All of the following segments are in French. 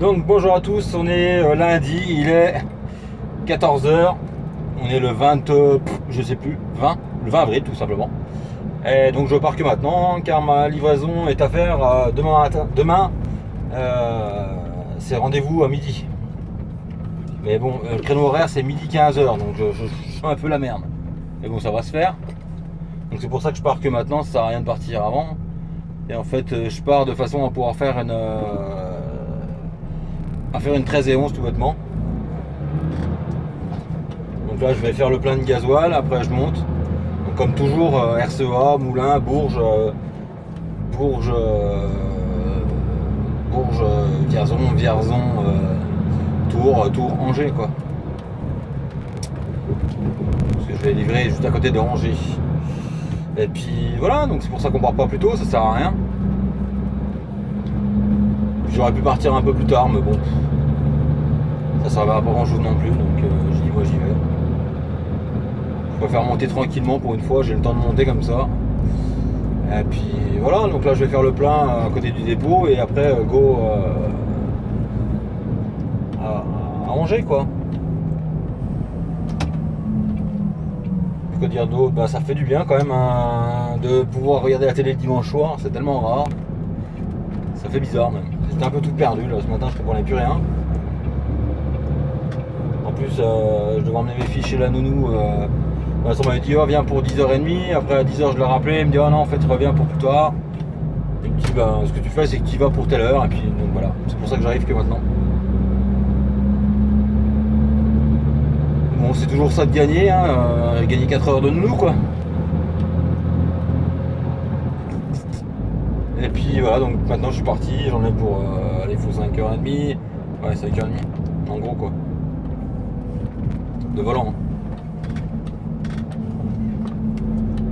Donc bonjour à tous, on est lundi, il est 14h, on est le 20, je sais plus, le 20 avril tout simplement. Et donc je pars que maintenant car ma livraison est à faire demain matin. Demain, c'est rendez-vous à midi. Mais bon, le créneau horaire c'est midi 15h, donc je sens un peu la merde. Mais bon, ça va se faire. Donc c'est pour ça que je pars que maintenant, ça sert à rien de partir avant. Et en fait, je pars de façon à pouvoir faire une 13 et 11 tout bêtement. Donc là je vais faire le plein de gasoil, après je monte. Donc comme toujours RCEA, Moulins, Bourges, Vierzon, Tours, Angers quoi. Parce que je vais livrer juste à côté de Angers. Et puis voilà, donc c'est pour ça qu'on part pas plus tôt, ça sert à rien. J'aurais pu partir un peu plus tard, mais bon, ça servait à pas grand chose non plus, donc je dis moi j'y vais. Je préfère monter tranquillement pour une fois, j'ai le temps de monter comme ça. Et puis voilà, donc là je vais faire le plein à côté du dépôt et après go à Angers quoi. Que dire d'autre, bah, ça fait du bien quand même de pouvoir regarder la télé le dimanche soir, c'est tellement rare. Ça fait bizarre même. J'étais un peu tout perdu là, ce matin je comprenais plus rien. En plus je devais emmener mes filles chez la nounou. Vincent m'avait dit oh, viens pour 10h30, après à 10h je l'ai rappelé, il me dit oh non en fait reviens pour plus tard. Il me dit bah ce que tu fais c'est que tu y vas pour telle heure et puis donc voilà, c'est pour ça que j'arrive que maintenant. Bon c'est toujours ça de gagner, hein, gagner 4 heures de nounou quoi. Et puis voilà, donc maintenant je suis parti, j'en ai pour il faut 5h30, ouais 5h30, en gros quoi. De volant.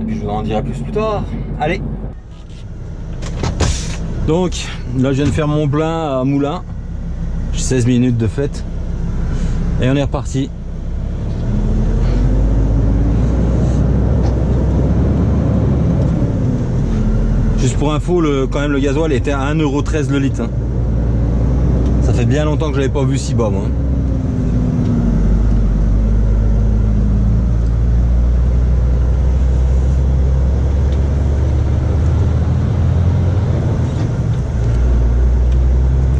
Et puis je vous en dirai plus tard. Allez. Donc là je viens de faire mon plein à Moulins. J'ai 16 minutes de fête. Et on est reparti. Juste pour info, quand même le gasoil était à 1,13€ le litre. Hein. Ça fait bien longtemps que je l'avais pas vu si bas moi.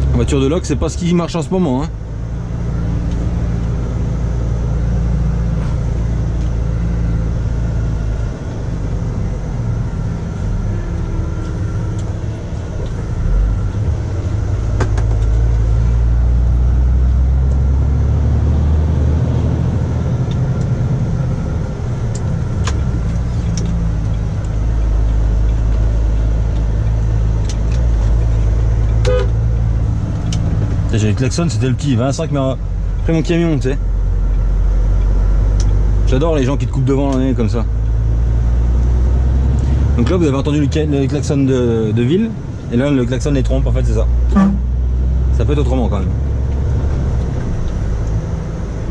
La voiture de loc, c'est pas ce qui marche en ce moment. Hein. J'ai le klaxon, c'était le petit Vincent qui m'a pris mon camion, tu sais. J'adore les gens qui te coupent devant l'année comme ça. Donc là vous avez entendu le klaxon de ville, et là le klaxon des trompes, en fait c'est ça. Ça peut être autrement quand même.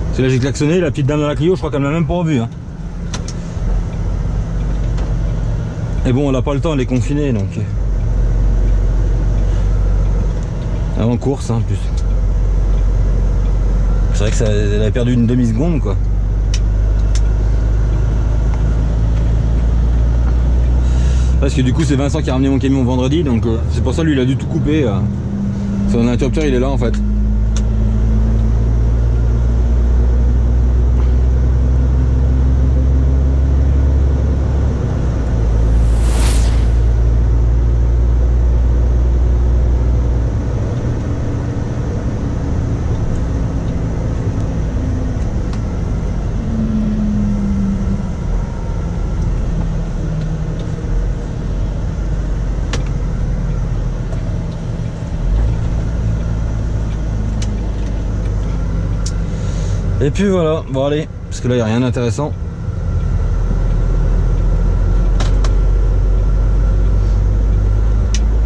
Parce que là j'ai klaxonné, la petite dame dans la Clio, je crois qu'elle m'a même pas revu. Hein. Et bon, elle n'a pas le temps, elle est confinée donc. Avant course, hein, en plus. C'est vrai que ça, elle a perdu une demi-seconde, quoi. Parce que du coup, c'est Vincent qui a ramené mon camion vendredi, donc c'est pour ça lui il a dû tout couper. Son interrupteur, il est là en fait. Et puis voilà, bon allez, parce que là il n'y a rien d'intéressant.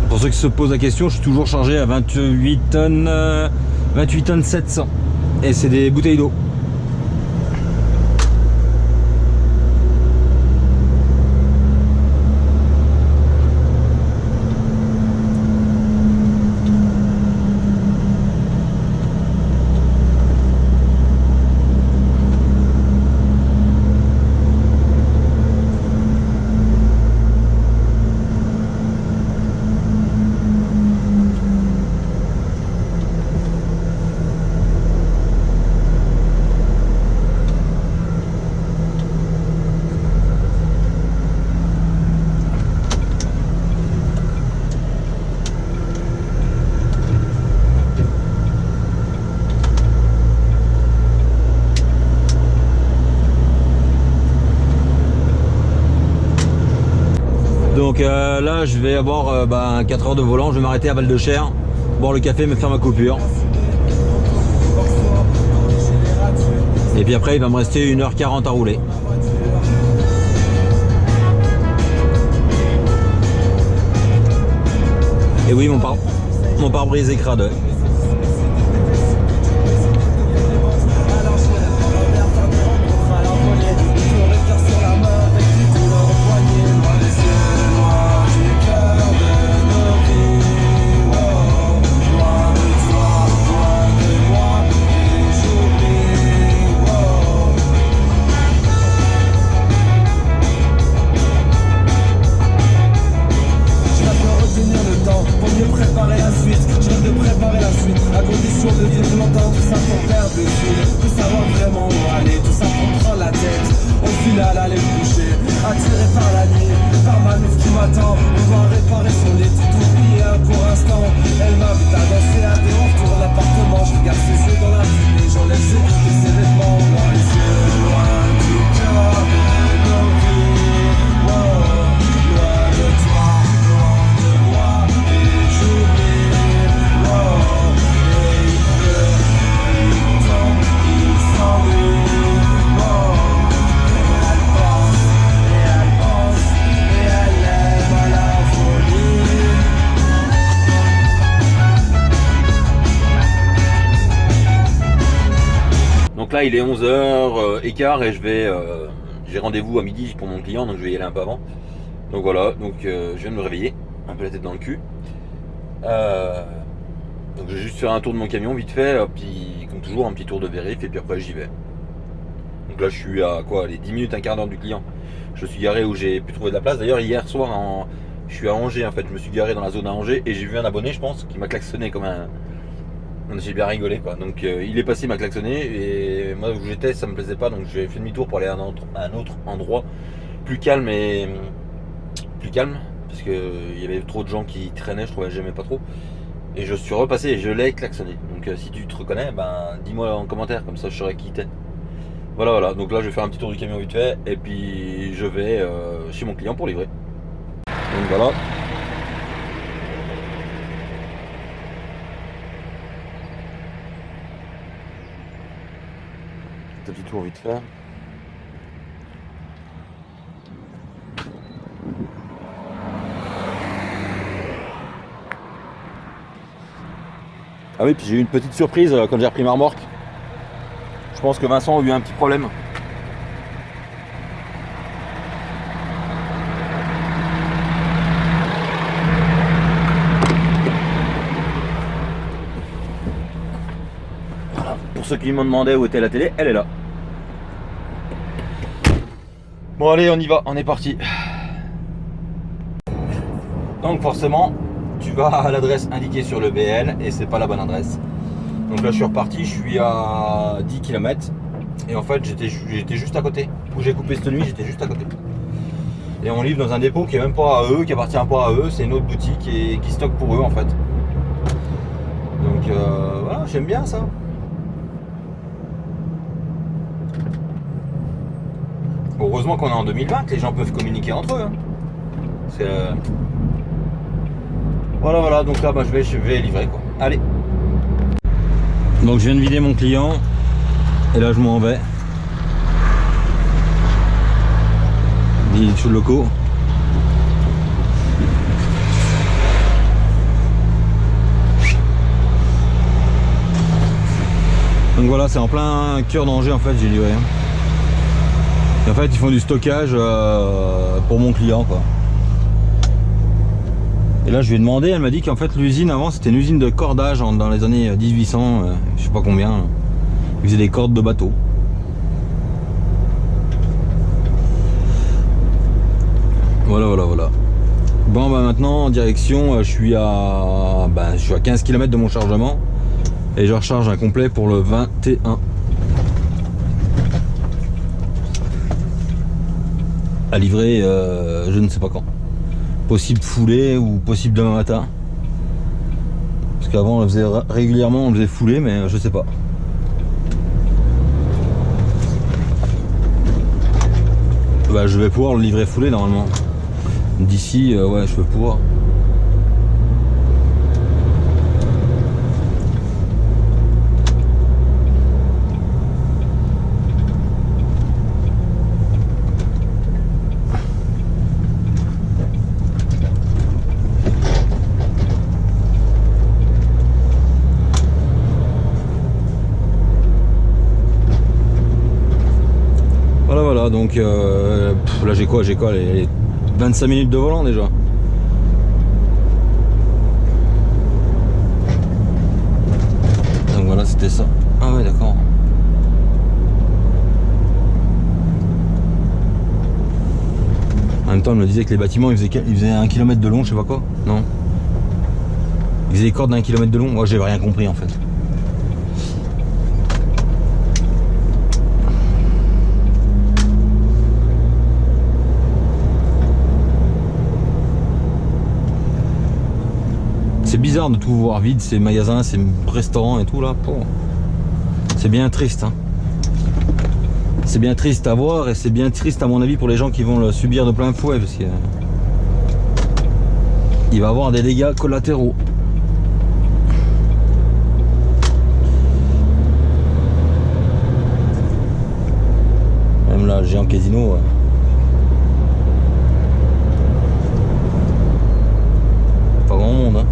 Pour ceux qui se posent la question, je suis toujours chargé à 28 tonnes 700. Et c'est des bouteilles d'eau. Donc là je vais avoir 4 heures de volant, je vais m'arrêter à Val-de-Cher, boire le café, me faire ma coupure. Et puis après il va me rester 1h40 à rouler. Et oui, mon pare-brise est crade. Donc là il est 11h15 et j'ai rendez-vous à midi pour mon client, donc je vais y aller un peu avant. Donc voilà, donc je viens de me réveiller, un peu la tête dans le cul. Donc je vais juste faire un tour de mon camion vite fait, puis comme toujours un petit tour de vérif et puis après j'y vais. Donc là je suis à quoi, les 10 minutes, un quart d'heure du client. Je suis garé où j'ai pu trouver de la place. D'ailleurs hier soir je suis à Angers en fait, je me suis garé dans la zone à Angers et j'ai vu un abonné je pense qui m'a klaxonné comme un... J'ai bien rigolé quoi. Donc il est passé, il m'a klaxonné et moi où j'étais ça me plaisait pas, donc j'ai fait demi-tour pour aller à un autre endroit plus calme parce que il y avait trop de gens qui traînaient, je trouvais que j'aimais pas trop. Et je suis repassé et je l'ai klaxonné. Donc si tu te reconnais, dis-moi en commentaire, comme ça je saurais qui t'es. Voilà, donc là je vais faire un petit tour du camion vite fait et puis je vais chez mon client pour livrer. Donc voilà. Petit tour vite fait. Ah oui, puis j'ai eu une petite surprise quand j'ai repris ma remorque. Je pense que Vincent a eu un petit problème. Voilà. Pour ceux qui me demandaient où était la télé, elle est là. Bon allez, on y va, on est parti. Donc forcément, tu vas à l'adresse indiquée sur le BL et c'est pas la bonne adresse. Donc là je suis reparti, je suis à 10 km et en fait j'étais juste à côté. Où j'ai coupé cette nuit, j'étais juste à côté. Et on livre dans un dépôt qui est même pas à eux, qui appartient pas à eux, c'est une autre boutique et qui stocke pour eux en fait. Donc voilà, j'aime bien ça. Heureusement qu'on est en 2020, les gens peuvent communiquer entre eux. Hein. Voilà, donc là je vais livrer quoi. Allez. Donc je viens de vider mon client et là je m'en vais. Dit sous le locaux. Donc voilà, c'est en plein cœur d'Angers en fait, j'ai livré. Et en fait ils font du stockage pour mon client quoi. Et là je lui ai demandé, elle m'a dit qu'en fait l'usine avant c'était une usine de cordage dans les années 1800, je sais pas combien. Ils faisaient des cordes de bateau. Voilà. Bon maintenant en direction, je suis à 15 km de mon chargement. Et je recharge un complet pour le 21. À livrer je ne sais pas quand. Possible foulée ou possible demain matin. Parce qu'avant on le faisait régulièrement, on le faisait foulée, mais je sais pas. Je vais pouvoir le livrer foulé normalement. D'ici, ouais, je peux pouvoir. Voilà, donc là j'ai quoi les 25 minutes de volant déjà. Donc voilà, c'était ça. Ah ouais, d'accord. En même temps, il me disait que les bâtiments ils faisaient 1 km de long, je sais pas quoi. Non. Ils faisaient des cordes d'1 km de long. Moi, j'avais rien compris en fait. C'est bizarre de tout voir vide, ces magasins, ces restaurants et tout là. C'est bien triste. Hein. C'est bien triste à voir et c'est bien triste à mon avis pour les gens qui vont le subir de plein fouet parce que il va avoir des dégâts collatéraux. Même là, le géant casino. Pas grand monde. Hein.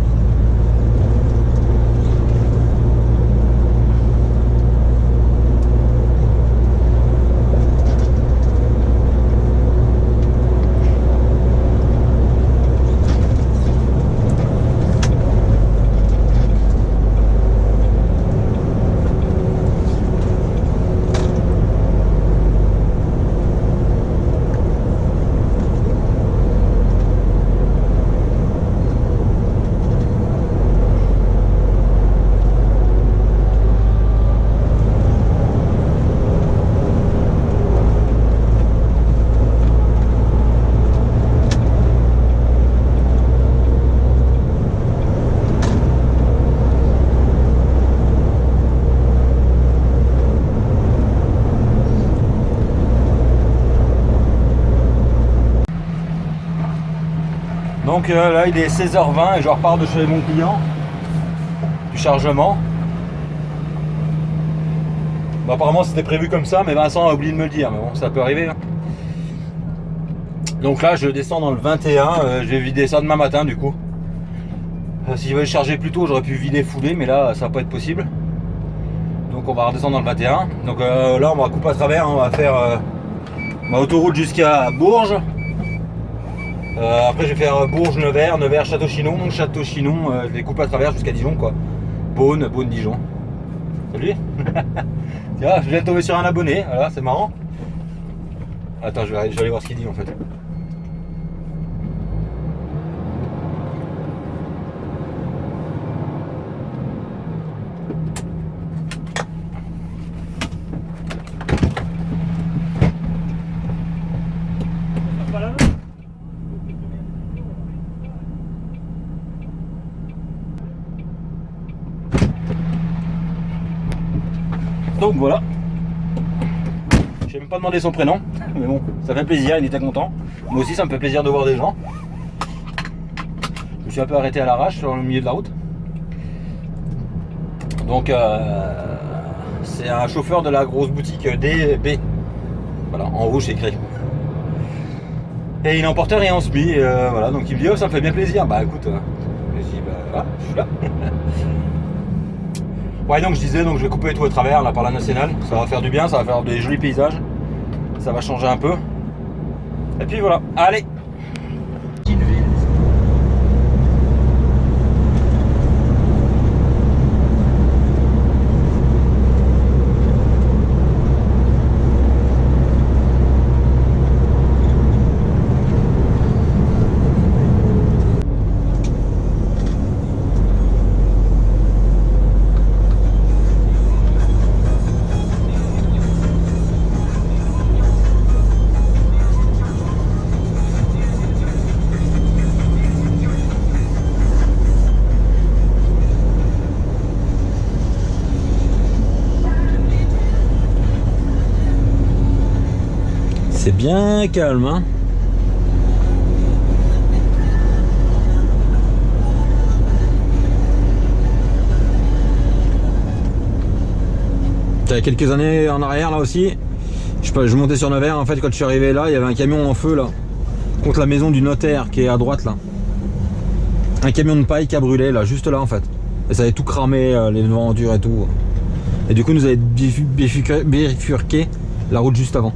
Donc là il est 16h20 et je repars de chez mon client du chargement. Bon, apparemment c'était prévu comme ça mais Vincent a oublié de me le dire, mais bon ça peut arriver. Hein. Donc là je descends dans le 21, je vais vider ça demain matin du coup. Si je voulais charger plus tôt j'aurais pu vider foulée mais là ça va pas être possible. Donc on va redescendre dans le 21. Donc là on va couper à travers, hein. On va faire ma autoroute jusqu'à Bourges. Après je vais faire Bourges, Nevers, Nevers, Château-Chinon, Château-Chinon, je vais couper à travers jusqu'à Dijon quoi. Beaune, Dijon. Salut. Tiens, je viens de tomber sur un abonné, voilà, c'est marrant. Attends, je vais aller voir ce qu'il dit en fait. Donc voilà. Je n'ai même pas demandé son prénom, mais bon, ça fait plaisir, il était content. Moi aussi, ça me fait plaisir de voir des gens. Je me suis un peu arrêté à l'arrache sur le milieu de la route. Donc, c'est un chauffeur de la grosse boutique DB. Voilà, en rouge écrit. Et il n'emportait rien en semi. Voilà, donc il me dit, oh, ça me fait bien plaisir. Bah écoute, je dis, bah voilà, je suis là. Ouais, donc je disais, donc je vais couper tout au travers là par la nationale. Ça va faire du bien, ça va faire des jolis paysages. Ça va changer un peu. Et puis voilà, allez. C'est bien calme, hein. Il y a quelques années en arrière là aussi, je montais sur Nevers, en fait quand je suis arrivé là, il y avait un camion en feu là, contre la maison du notaire qui est à droite là. Un camion de paille qui a brûlé là, juste là en fait. Et ça avait tout cramé, les devantures et tout. Et du coup nous avait bifurqué la route juste avant.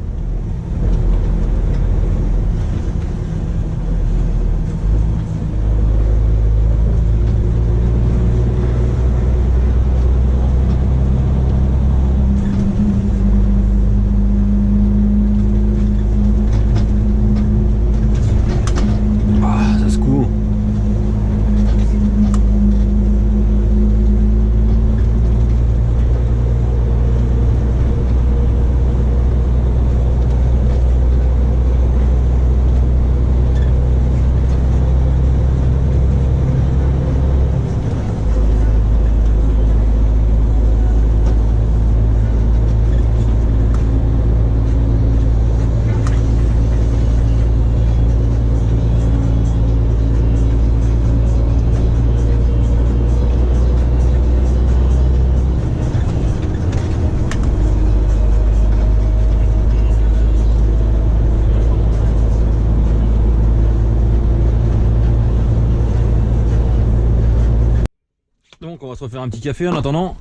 Donc on va se refaire un petit café en attendant.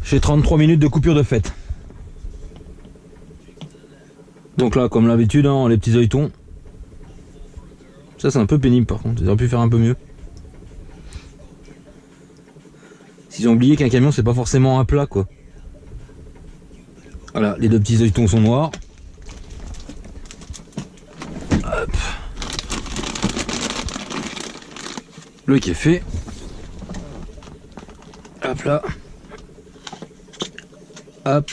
J'ai 33 minutes de coupure de fête. Donc là comme d'habitude hein, les petits œilletons. Ça c'est un peu pénible par contre, ils auraient pu faire un peu mieux. S'ils ont oublié qu'un camion c'est pas forcément un plat quoi. Voilà, les deux petits œilletons sont noirs. Hop. Le café. Hop là. Hop.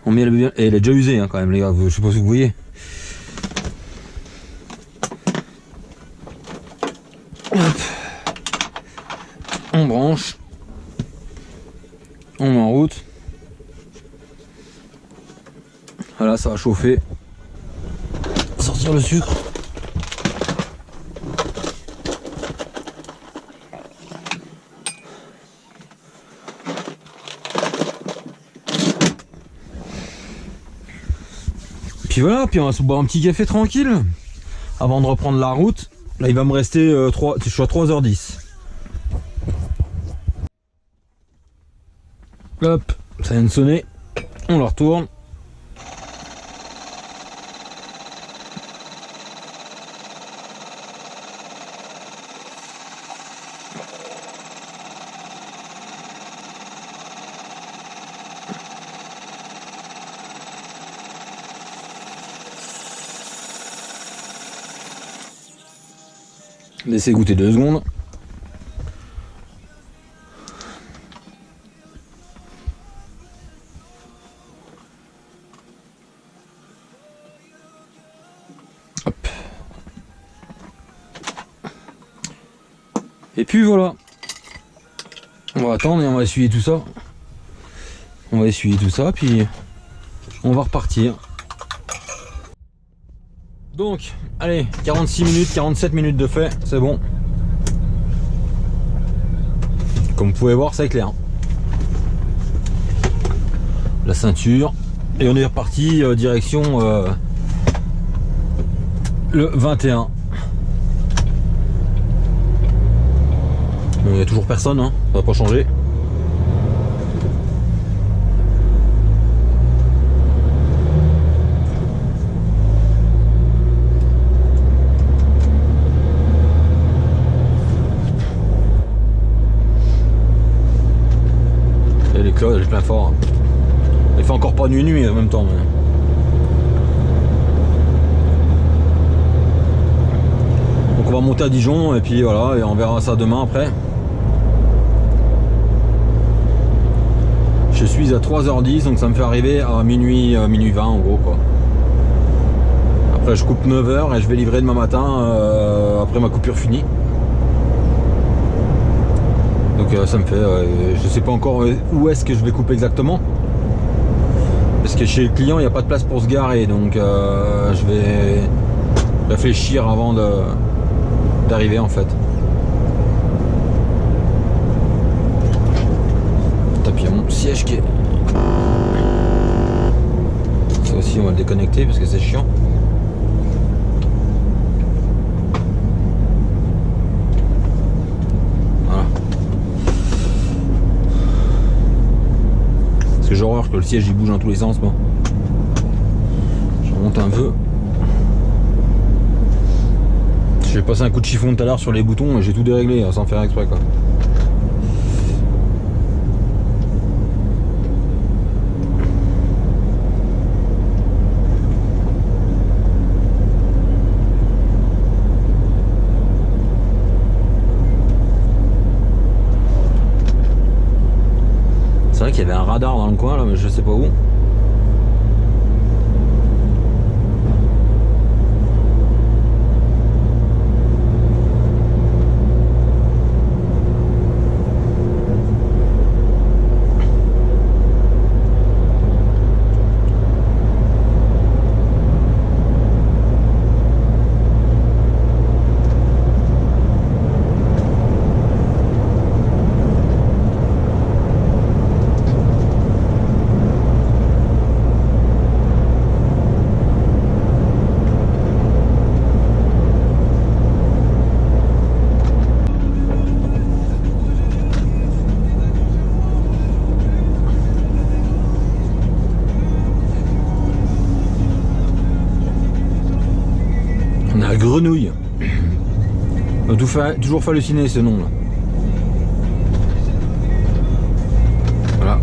On met le... Et elle est déjà usée hein, quand même les gars, je sais pas si vous voyez. Hop. On branche. On met en route. Voilà, ça va chauffer. Sortir le sucre. Puis voilà, puis on va se boire un petit café tranquille avant de reprendre la route. Là il va me rester 3, je suis à 3h10. Hop, ça vient de sonner. On la retourne. Laissez goûter 2 secondes. Hop. Et puis voilà. On va attendre et on va essuyer tout ça. On va essuyer tout ça, puis on va repartir. Donc, allez, 46 minutes, 47 minutes de fait, c'est bon. Comme vous pouvez voir, c'est clair. La ceinture. Et on est reparti direction le 21. Bon, il n'y a toujours personne, hein, ça va pas changer. Elle est plein fort. Il fait encore pas nuit en même temps. Mais... Donc on va monter à Dijon et puis voilà, et on verra ça demain après. Je suis à 3h10 donc ça me fait arriver à minuit 20 en gros quoi. Après je coupe 9h et je vais livrer demain matin après ma coupure finie. Donc ça me fait, je sais pas encore où est-ce que je vais couper exactement. Parce que chez le client il n'y a pas de place pour se garer. Donc je vais réfléchir avant d'arriver en fait. Puis il y a mon siège qui est aussi on va le déconnecter parce que c'est chiant. Voilà. Parce que j'ai horreur que le siège il bouge dans tous les sens moi. Je remonte un peu. J'ai passé un coup de chiffon tout à l'heure sur les boutons et j'ai tout déréglé sans faire exprès quoi. C'est vrai qu'il y avait un radar dans le coin là mais je sais pas où. On a Grenouille. On a toujours halluciné ce nom là. Voilà.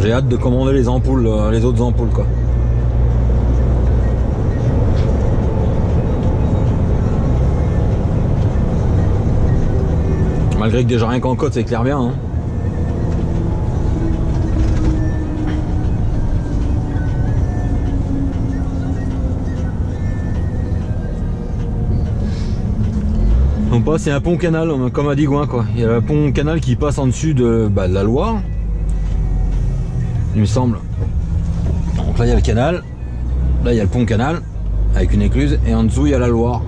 J'ai hâte de commander les ampoules, les autres ampoules quoi. Malgré que déjà rien qu'en côte ça éclaire bien. Hein. On passe, il y a un pont canal comme à Digoin quoi. Il y a un pont canal qui passe en dessus de la Loire. Il me semble. Donc là il y a le canal, là il y a le pont canal avec une écluse et en dessous il y a la Loire.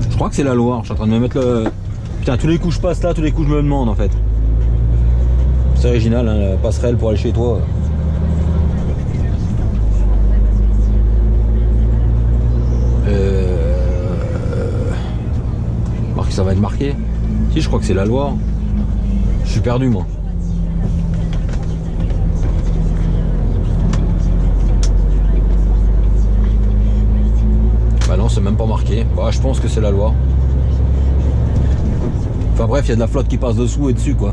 Je crois que c'est la Loire, je suis en train de me mettre le... Putain tous les coups je passe là, tous les coups je me demande en fait. C'est original hein, la passerelle pour aller chez toi. Marque ça va être marqué. Si je crois que c'est la Loire. Je suis perdu moi. Bah non c'est même pas marqué. Bah je pense que c'est la Loire. Enfin bref il y a de la flotte qui passe dessous et dessus quoi.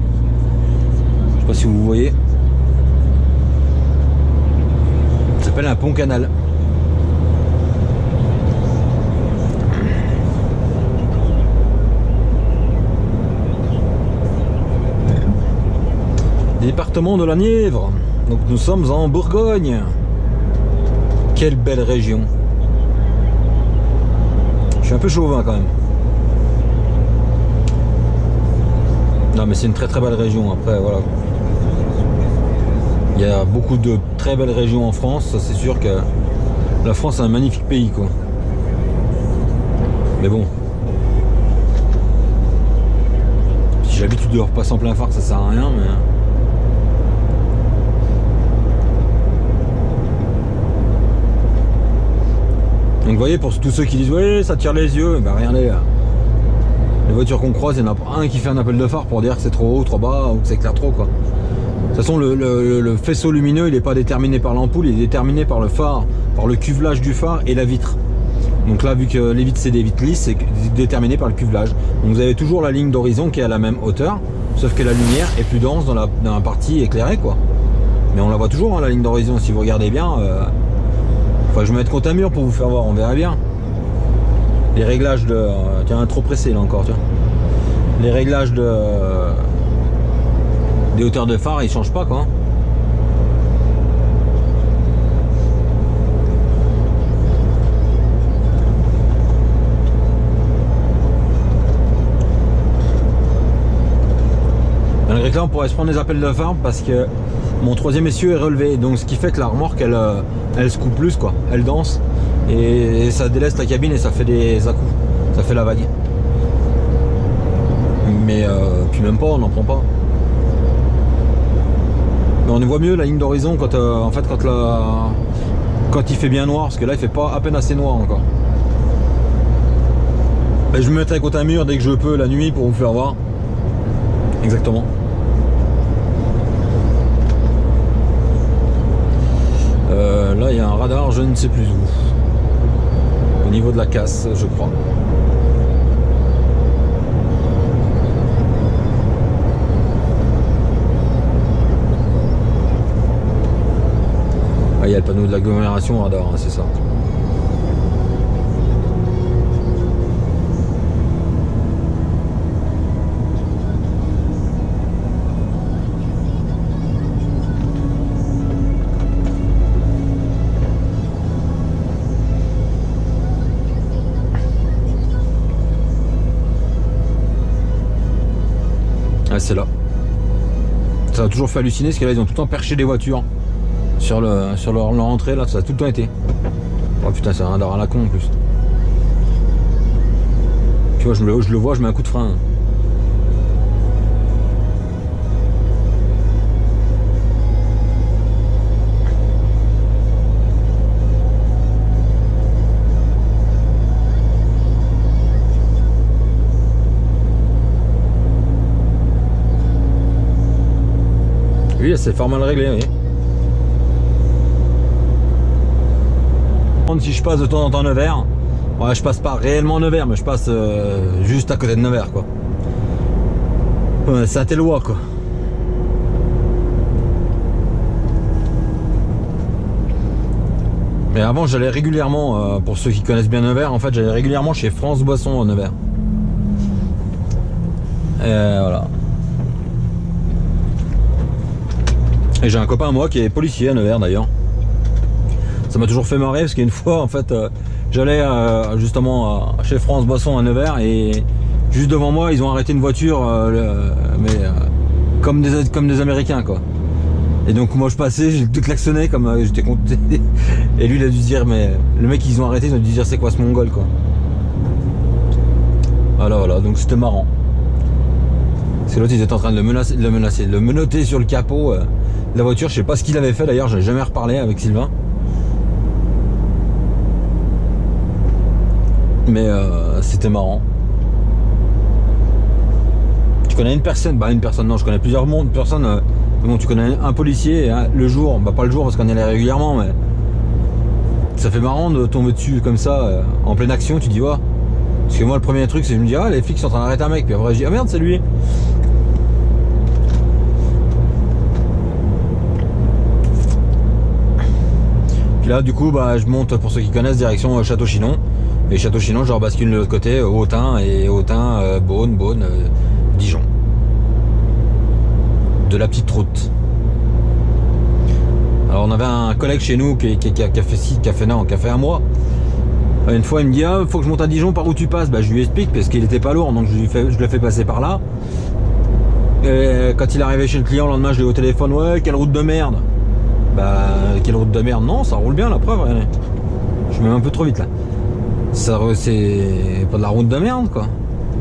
Je sais pas si vous voyez. Ça s'appelle un pont canal. Département de la Nièvre. Donc nous sommes en Bourgogne. Quelle belle région. Je suis un peu chauvin quand même. Non mais c'est une très très belle région. Après voilà. Il y a beaucoup de très belles régions en France. Ça c'est sûr que la France est un magnifique pays quoi. Mais bon. Si j'ai l'habitude de repasser en plein phare ça sert à rien mais... Donc vous voyez pour tous ceux qui disent ouais ça tire les yeux, ben regardez les voitures qu'on croise, il y en a un qui fait un appel de phare pour dire que c'est trop haut, trop bas ou que c'est clair trop quoi. De toute façon le faisceau lumineux il n'est pas déterminé par l'ampoule, il est déterminé par le phare, par le cuvelage du phare et la vitre. Donc là vu que les vitres c'est des vitres lisses, c'est déterminé par le cuvelage. Donc vous avez toujours la ligne d'horizon qui est à la même hauteur, sauf que la lumière est plus dense dans la partie éclairée quoi. Mais on la voit toujours hein, la ligne d'horizon si vous regardez bien. Enfin, je vais mettre contre un mur pour vous faire voir, on verra bien. Les réglages de... tiens, trop pressé là encore, tiens. Les réglages de... des hauteurs de phare, ils changent pas quoi. malgré que là on pourrait se prendre des appels de phare parce que mon troisième essieu est relevé, donc ce qui fait que la remorque elle se coupe plus quoi, elle danse et ça délaisse la cabine et ça fait des à-coups, ça fait la vague. Mais puis même pas, on n'en prend pas. Mais on y voit mieux la ligne d'horizon quand en fait quand il fait bien noir, parce que là il fait pas à peine assez noir encore. Et je me mettrai contre un mur dès que je peux la nuit pour vous faire voir. Exactement. Là il y a un radar, je ne sais plus où. Au niveau de la casse, je crois. Ah, il y a le panneau de l'agglomération radar, hein, c'est ça. Ah, c'est là. Ça a toujours fait halluciner parce que là ils ont tout le temps perché des voitures sur leur entrée là, ça a tout le temps été. Oh putain, c'est un radar à la con en plus. Tu vois, je le vois, je mets un coup de frein. Oui, c'est fort mal réglé, oui. Si je passe de temps en temps Nevers, ouais, je passe pas réellement Nevers, mais je passe juste à côté de Nevers, quoi. Ouais, Saint-Éloi, quoi. Mais avant, j'allais régulièrement, pour ceux qui connaissent bien Nevers, en fait, j'allais régulièrement chez France Boisson à Nevers. Et voilà. Et j'ai un copain à moi qui est policier à Nevers d'ailleurs. Ça m'a toujours fait marrer parce qu'une fois en fait j'allais justement chez France Boisson à Nevers et juste devant moi ils ont arrêté une voiture comme des Américains quoi. Et donc moi je passais, j'ai tout klaxonné comme j'étais content. Et lui il a dû se dire mais le mec ils ont arrêté, ils ont dû se dire c'est quoi ce mongol quoi. Voilà donc c'était marrant. Parce que l'autre ils étaient en train de le menotter sur le capot de la voiture, je sais pas ce qu'il avait fait d'ailleurs, j'ai jamais reparlé avec Sylvain. Mais c'était marrant. Tu connais une personne non, je connais plusieurs personnes. Bon, tu connais un policier le jour, bah pas le jour parce qu'on y allait régulièrement, mais ça fait marrant de tomber dessus comme ça en pleine action. Tu dis ouais. Parce que moi le premier truc c'est que je me dis ah les flics sont en train d'arrêter un mec, puis après je dis ah merde c'est lui. Puis là du coup bah je monte, pour ceux qui connaissent, direction Château-Chinon. Et Château-Chinon, je rebascule de l'autre côté, Autun, Beaune, Dijon. De la petite route. Alors on avait un collègue chez nous qui a fait un mois. Une fois il me dit ah faut que je monte à Dijon, par où tu passes? Bah je lui explique parce qu'il était pas lourd, donc je le fais passer par là. Et quand il est arrivé chez le client le lendemain, je l'ai au téléphone, ouais quelle route de merde. Bah quelle route de merde? Non, ça roule bien la preuve, regardez. Je mets un peu trop vite là. Ça c'est pas de la route de merde quoi.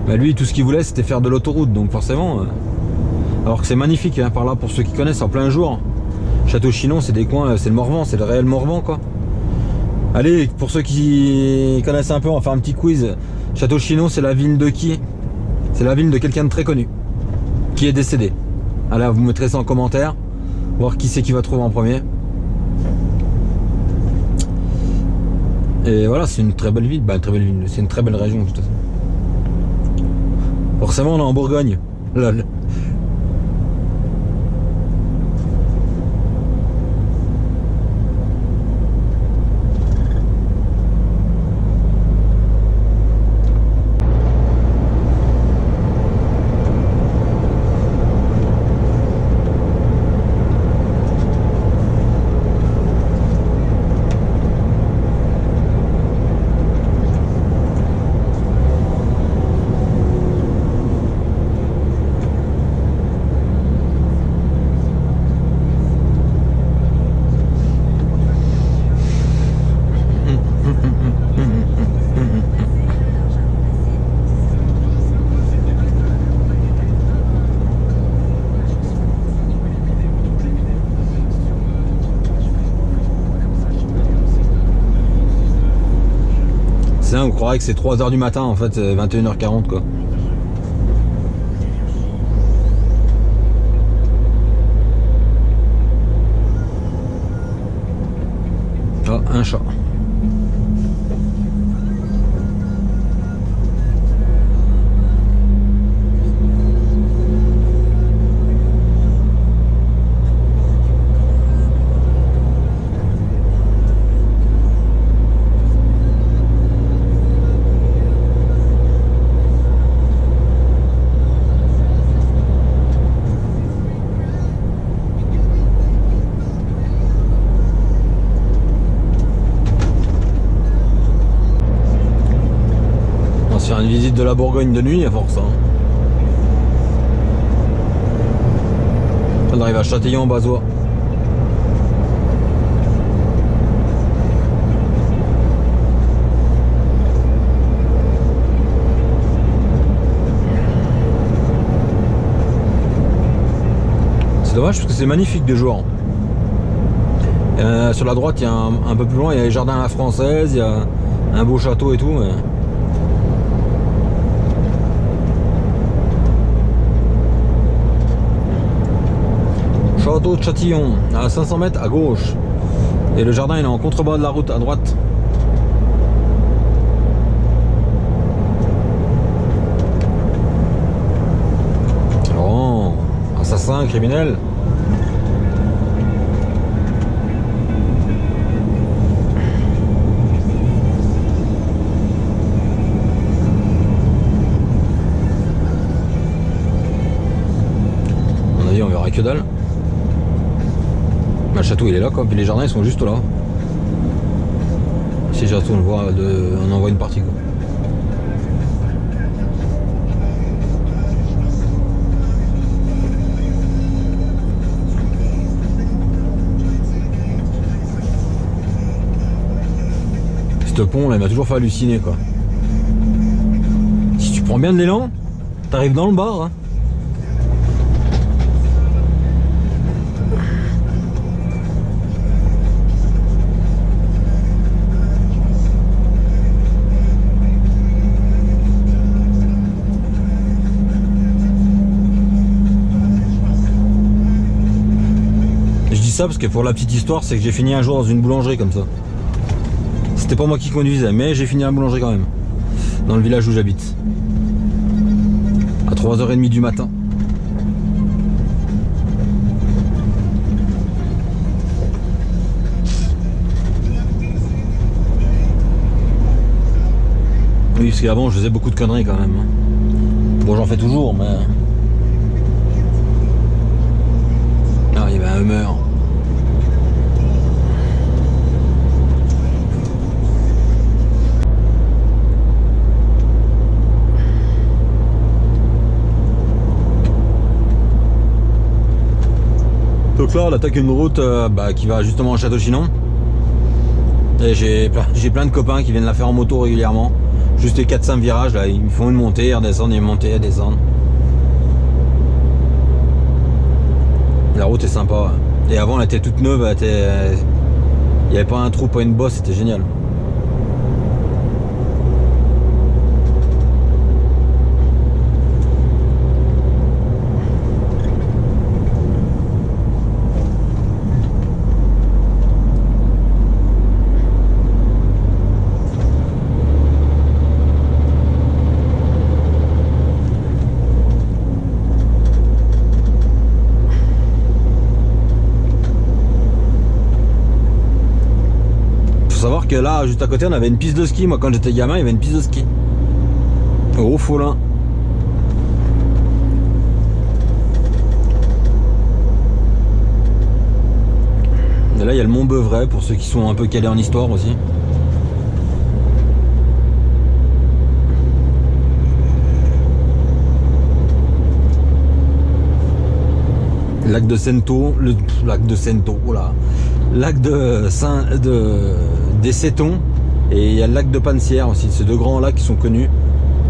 Bah lui tout ce qu'il voulait c'était faire de l'autoroute, donc forcément alors que c'est magnifique hein, par là, pour ceux qui connaissent, en plein jour. Château-Chinon c'est des coins, c'est le Morvan, c'est le réel Morvan quoi. Allez, pour ceux qui connaissent un peu, on va faire un petit quiz. Château-Chinon c'est la ville de qui? C'est la ville de quelqu'un de très connu qui est décédé. Allez, vous mettrez ça en commentaire, voir qui c'est qui va trouver en premier. Et voilà, c'est une très belle ville, c'est une très belle région de toute façon. Forcément on est en Bourgogne. Lol. C'est là, on croirait que c'est 3h du matin, en fait, c'est 21h40 quoi. Ah, un chat. Une visite de la Bourgogne de nuit à force. Hein. On arrive à Châtillon-Bazois. C'est dommage parce que c'est magnifique de jour. Sur la droite, il y a un peu plus loin, il y a les jardins à la française, il y a un beau château et tout. Mais... Château de Châtillon, à 500 mètres à gauche. Et le jardin il est en contrebas de la route à droite. Oh, assassin, criminel. À mon avis on verra que dalle. Le château il est là quoi, puis les jardins ils sont juste là. Si je retourne voir, on en voit une partie quoi. Ce pont là il m'a toujours fait halluciner quoi. Si tu prends bien de l'élan, t'arrives dans le bar. Hein. Parce que pour la petite histoire, c'est que j'ai fini un jour dans une boulangerie comme ça. C'était pas moi qui conduisais, mais j'ai fini à la boulangerie quand même. Dans le village où j'habite. À 3h30 du matin. Oui, parce qu'avant je faisais beaucoup de conneries quand même. Bon, j'en fais toujours, mais... Ah, il y avait un Hummer. Donc là on attaque une route qui va justement à Château-Chinon. Et j'ai plein de copains qui viennent la faire en moto régulièrement. Juste les 4-5 virages là, ils font une montée, redescendre, une montée, redescendre. La route est sympa. Et avant elle était toute neuve, il n'y avait pas un trou, pas une bosse, c'était génial. Savoir que là, juste à côté, on avait une piste de ski. Moi, quand j'étais gamin, il y avait une piste de ski. Au Follin. Et là, il y a le Mont Beuvray, pour ceux qui sont un peu calés en histoire aussi. Lac de Sento, lac de Sento, oh là. Lac des Sétons, et il y a le lac de Pansière aussi. C'est deux grands lacs qui sont connus.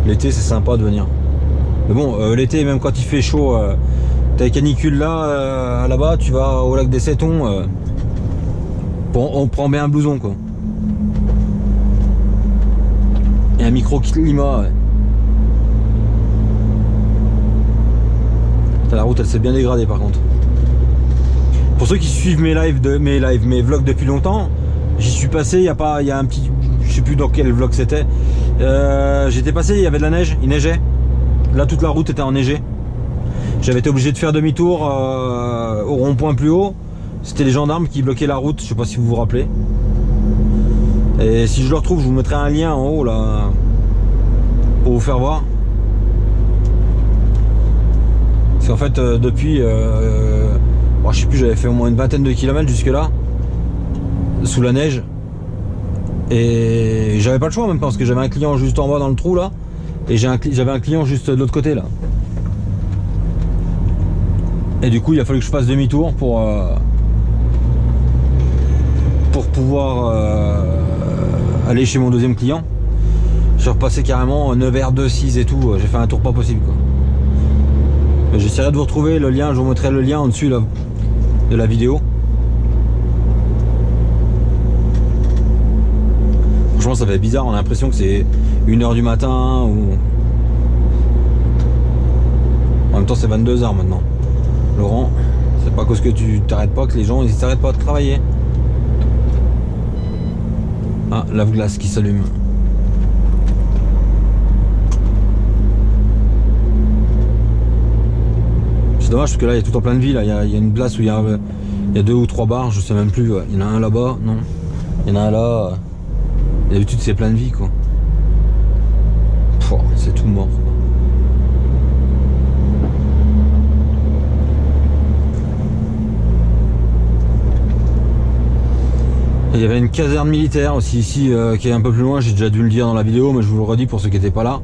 L'été c'est sympa de venir. Mais bon, l'été même quand il fait chaud, t'as les canicules là, là-bas, tu vas au lac des Sétons, on prend bien un blouson quoi. Et un micro-climat, ouais. La route elle s'est bien dégradée par contre. Pour ceux qui suivent mes vlogs depuis longtemps, j'y suis passé il y a un petit, je sais plus dans quel vlog c'était. J'étais passé, il y avait de la neige, il neigeait. Là toute la route était enneigée. J'avais été obligé de faire demi-tour au rond-point plus haut. C'était les gendarmes qui bloquaient la route, je sais pas si vous vous rappelez. Et si je le retrouve, je vous mettrai un lien en haut là pour vous faire voir. Parce qu'en fait depuis je sais plus, j'avais fait au moins une vingtaine de kilomètres jusque là sous la neige et j'avais pas le choix même parce que j'avais un client juste en bas dans le trou là et j'avais un client juste de l'autre côté là et du coup il a fallu que je fasse demi-tour pour pouvoir aller chez mon deuxième client. Je suis repassé carrément 9h26 et tout, j'ai fait un tour pas possible quoi. J'essaierai de vous retrouver le lien, je vous mettrai le lien en dessus là, de la vidéo. Franchement ça fait bizarre, on a l'impression que c'est 1h du matin ou... En même temps c'est 22h maintenant. Laurent, c'est pas cause que tu t'arrêtes pas que les gens ils s'arrêtent pas de travailler. Ah, lave-glace qui s'allume. C'est dommage parce que là il y a tout en plein de vie, là. Il y a une place où il y a 2 ou 3 bars, je sais même plus. Ouais. Il y en a un là-bas, non. Il y en a un là. D'habitude c'est plein de vie quoi. C'est tout mort. Quoi. Et il y avait une caserne militaire aussi ici qui est un peu plus loin, j'ai déjà dû le dire dans la vidéo, mais je vous le redis pour ceux qui n'étaient pas là.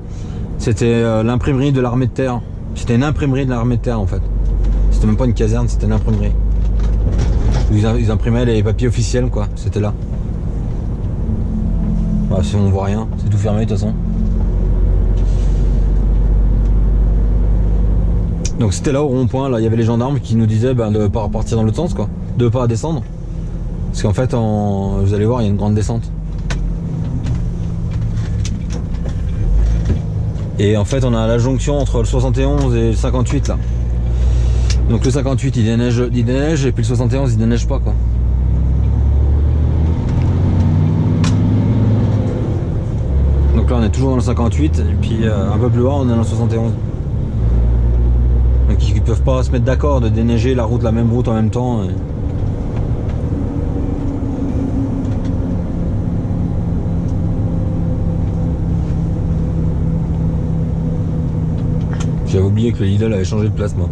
C'était l'imprimerie de l'armée de terre. C'était une imprimerie de l'armée de terre en fait. C'était même pas une caserne, c'était une imprimerie. Ils imprimaient les papiers officiels quoi, c'était là. Bah, si on voit rien, c'est tout fermé de toute façon. Donc c'était là au rond-point, là il y avait les gendarmes qui nous disaient de ne pas repartir dans l'autre sens quoi, de ne pas descendre. Parce qu'en fait, vous allez voir, il y a une grande descente. Et en fait, on a la jonction entre le 71 et le 58 là. Donc le 58 il déneige et puis le 71 il déneige pas quoi. Donc là on est toujours dans le 58 et puis un peu plus loin on est dans le 71. Donc ils peuvent pas se mettre d'accord de déneiger la même route en même temps. Et... J'avais oublié que le Lidl avait changé de place moi.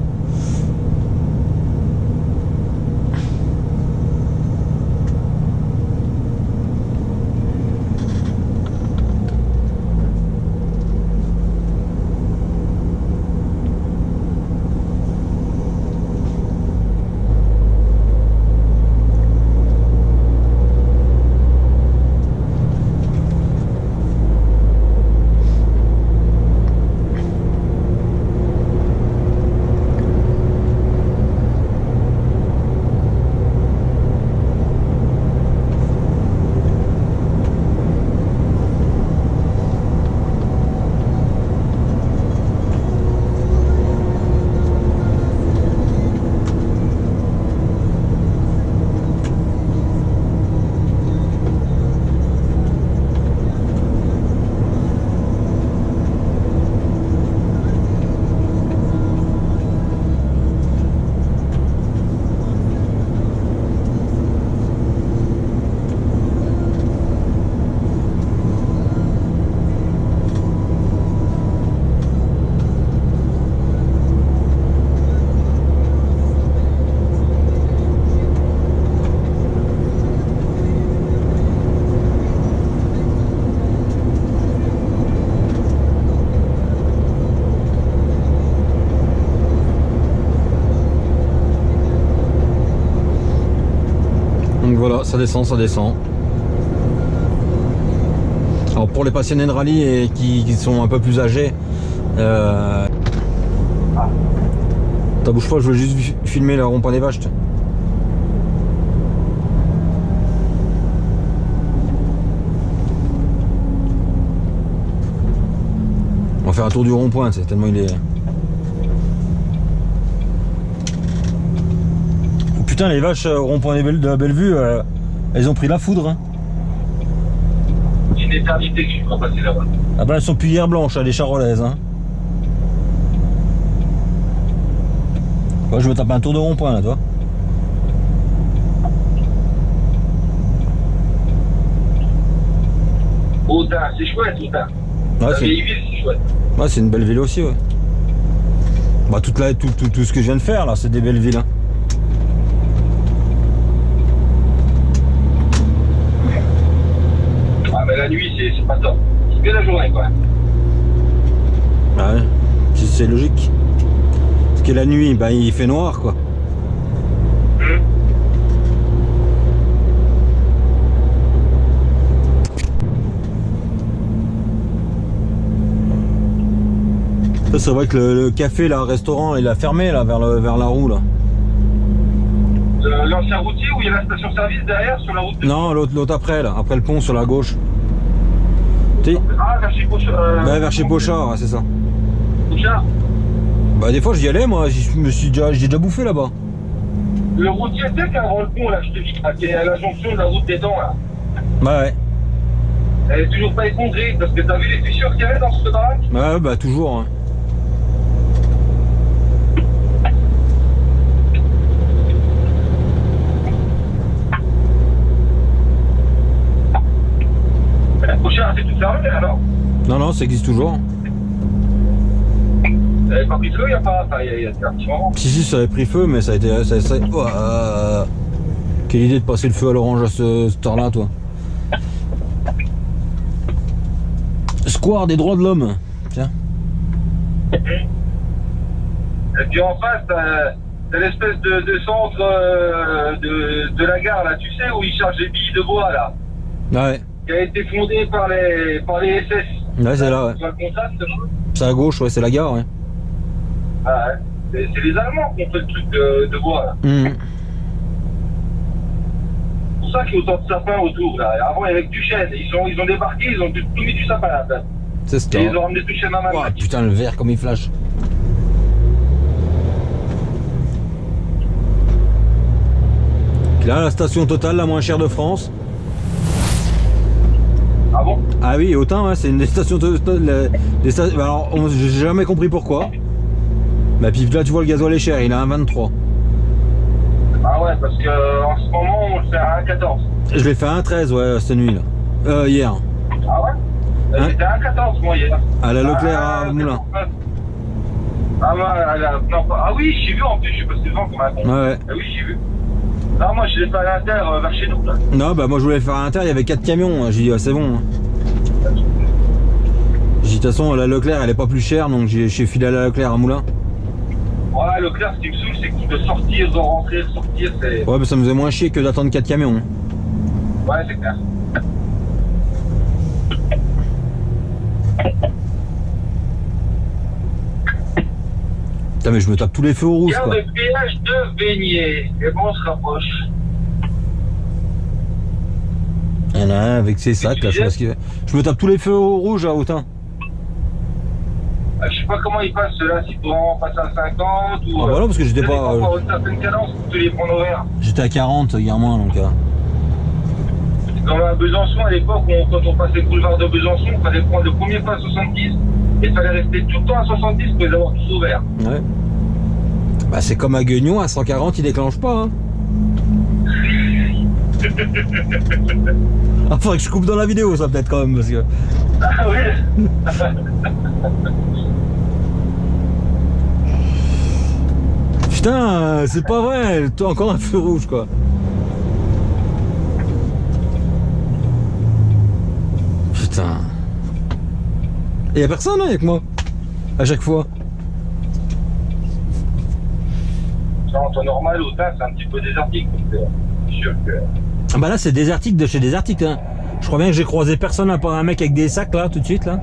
Donc voilà, ça descend, ça descend. Alors pour les passionnés de rallye et qui sont un peu plus âgés, t'as bouge pas, je veux juste filmer le rond-point des vaches. faire un tour du rond-point, c'est tellement il est. Oh, putain, les vaches au rond-point de la Bellevue, elles ont pris la foudre. Hein. C'est une éternité que je suis pas passé là-bas. Ah bah elles sont pilières blanches, les charolaises. Hein. Ouais, je veux taper un tour de rond-point là, toi. Autun, c'est chouette, Autun. Ouais, La c'est vieille ville, c'est chouette. ouais, c'est une belle ville aussi, ouais. Bah tout ce que je viens de faire là, c'est des belles villes. Hein. Ah, mais la nuit, c'est pas top. C'est bien la journée, quand même. Ah ouais, c'est logique. Parce que la nuit, bah il fait noir quoi. Ça, c'est vrai que le café, là, restaurant, il a fermé là vers la roue là. L'ancien routier où il y a la station-service derrière sur la route de... Non, l'autre après là, après le pont sur la gauche. Ah, vers chez Pochard. Bah vers chez Pochard, ouais, c'est ça. Pochard. Bah des fois j'y allais moi, j'ai déjà bouffé là-bas. Le routier sec avant le pont, là, je te dis, là, qui est à la jonction de la route des Dents, là. Bah ouais. Elle est toujours pas effondrée, parce que t'as vu les fissures qu'il y avait dans ce baraque? Ouais, bah toujours. Hein. Pochard, c'est tout fermé, alors? Non, non, ça existe toujours. Ça avait pas pris de feu, il y a pas... Enfin, il y a un petit moment. Si, ça avait pris feu, mais ça a été... Quelle idée de passer le feu à l'orange à cette heure-là, toi. Square des droits de l'homme. Tiens. Et puis en face, t'as l'espèce de centre de la gare, là, tu sais, où ils chargent les billes de bois, là. Ouais. Qui a été fondé par les SS. Ouais, c'est là, ouais. Tu vois le contraste, c'est bon. C'est à gauche, ouais, c'est la gare, ouais. Ah, ouais. C'est les Allemands qui ont fait le truc de bois, là. Mmh. C'est pour ça qu'il y a autant de sapins autour, là. Et avant, il y avait que du chêne. Ils ont débarqué, ils ont tout mis du sapin à la place. C'est ce Et ils ont ramené du chêne à ma Oh, putain, le vert comme il flash. Là, la station Total la moins chère de France. Ah bon? Ah oui, Autun, ouais, c'est une des stations Total. Alors, j'ai jamais compris pourquoi. Bah, puis là, tu vois, le gasoil est cher, il a un 23. Ah ouais, parce que en ce moment, on le fait à 1,14. Je l'ai fait à un 13, ouais, cette nuit, là. Hier. Ah ouais? Hein? J'étais à 1,14 moi hier. À la Leclerc à Moulins. Ah ouais, non, ah oui, j'ai vu en plus, je suis passé devant comme un con. Ouais. Ah oui, j'ai vu. Non, moi je l'ai fait à l'Inter vers chez nous là. Non, bah moi je voulais faire à l'Inter, il y avait 4 camions. J'ai dit, ah, c'est bon. J'ai dit, de toute façon, la Leclerc, elle est pas plus chère, donc j'ai filé à la Leclerc à Moulins. Ouais, Leclerc, ce qui me saoule, c'est que tu peux sortir, rentrer, sortir, c'est... Ouais, mais ça me faisait moins chier que d'attendre 4 camions. Ouais, c'est clair. Putain, mais je me tape tous les feux au rouge, Gare quoi. de péage de Beignet. Et bon, on se rapproche. Il y en a un avec ses sacs, là, je sais pas ce qu'il fait. Je me tape tous les feux au rouge à Autun. Ah, je sais pas comment ils passent ceux-là, s'ils pourront passer à 50 ou... Ah bah non, parce que j'étais ça pas... dépend par une certaine cadence, tu les prends horaire. J'étais à 40 hier moins, donc... C'est comme à Besançon, à l'époque, quand on passait le boulevard de Besançon, il fallait prendre le premier pas à 70, et il fallait rester tout le temps à 70 pour les avoir tous ouverts. Ouais. Bah c'est comme à Guignon, à 140, il déclenche pas, hein. Ah, faudrait que je coupe dans la vidéo, ça, peut-être, quand même, parce que... Ah oui. Putain, c'est pas vrai, t'as encore un feu rouge, quoi. Putain. Et y'a personne, hein, y'a que moi. À chaque fois. En temps normal, Autun, c'est un petit peu désertique. Donc, je suis sûr que... Ah bah là, c'est désertique de chez désertique, hein. Je crois bien que j'ai croisé personne à part un mec avec des sacs, là, tout de suite, là.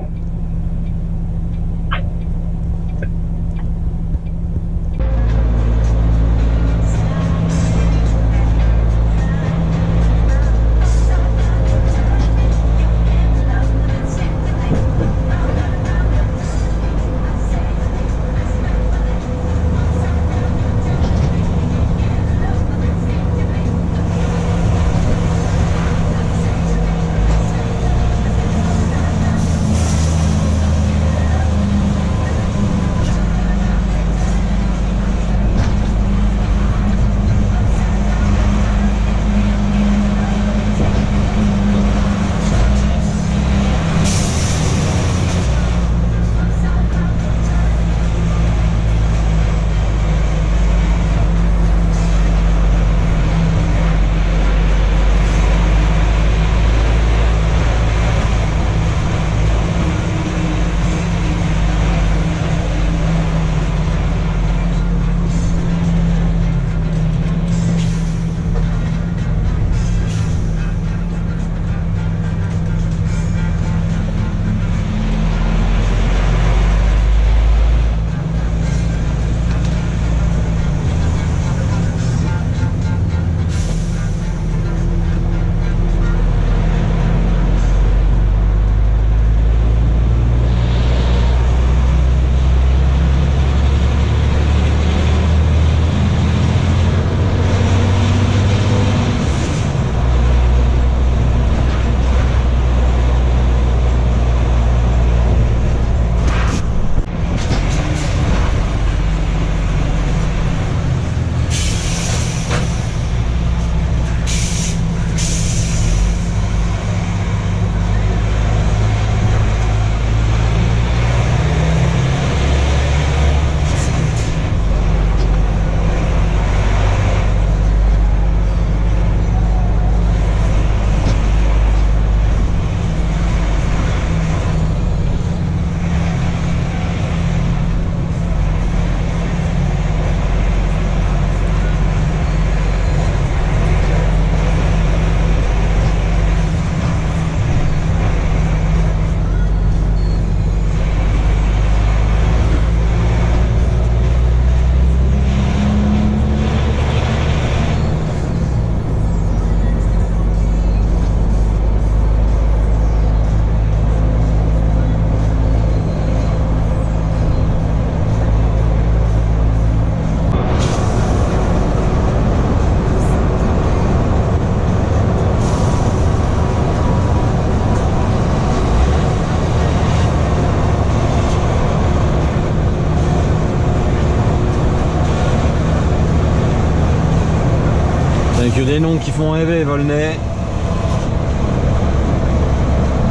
C'est que des noms qui font rêver, Volnay.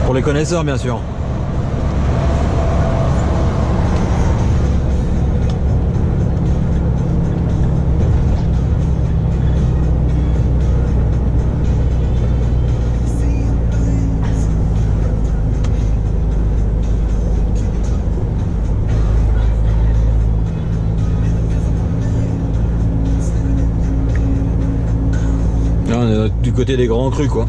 Pour les connaisseurs, bien sûr. Là, on est du côté des grands crus, quoi.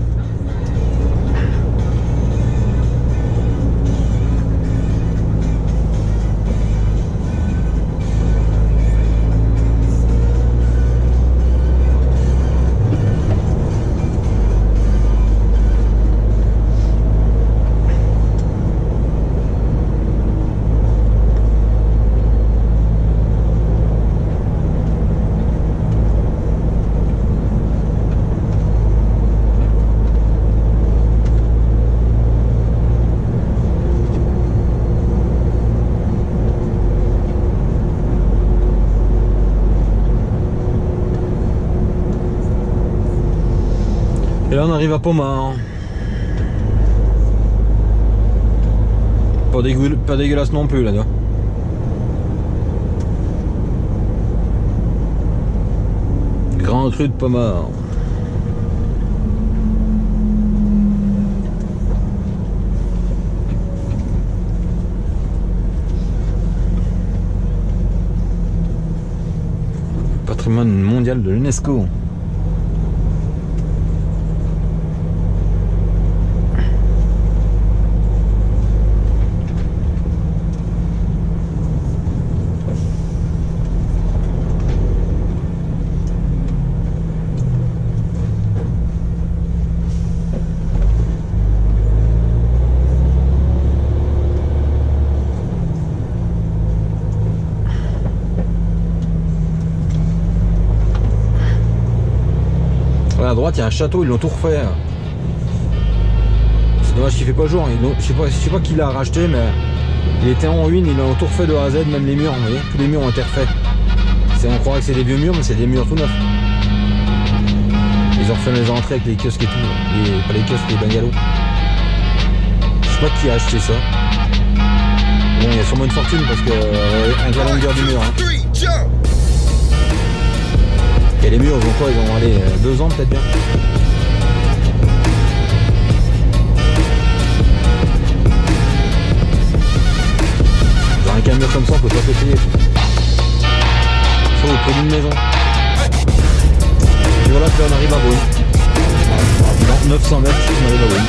Et là on arrive à Pommard. Pas dégueulasse non plus là-dedans. Grand cru de Pommard. Patrimoine mondial de l'UNESCO. À droite il y a un château, ils l'ont tout refait. C'est dommage qu'il fait pas jour. Je sais pas qui l'a racheté, mais il était en ruine, ils l'ont tout refait de A à Z, même les murs, vous voyez, tous les murs ont été refaits. On croirait que c'est des vieux murs, mais c'est des murs tout neufs. Ils ont refait les entrées avec les kiosques et tout. Pas les kiosques, les bungalows. Je sais pas qui a acheté ça. Bon, il y a sûrement une fortune parce que avec la longueur du mur. Hein. Et les murs, ils ont quoi? Ils ont allé 2 ans peut-être bien. Avec un mur comme ça, on peut pas se payer. Ça au prix d'une maison. Et voilà que là on arrive à Beaune. Dans 900 mètres, on arrive à Beaune.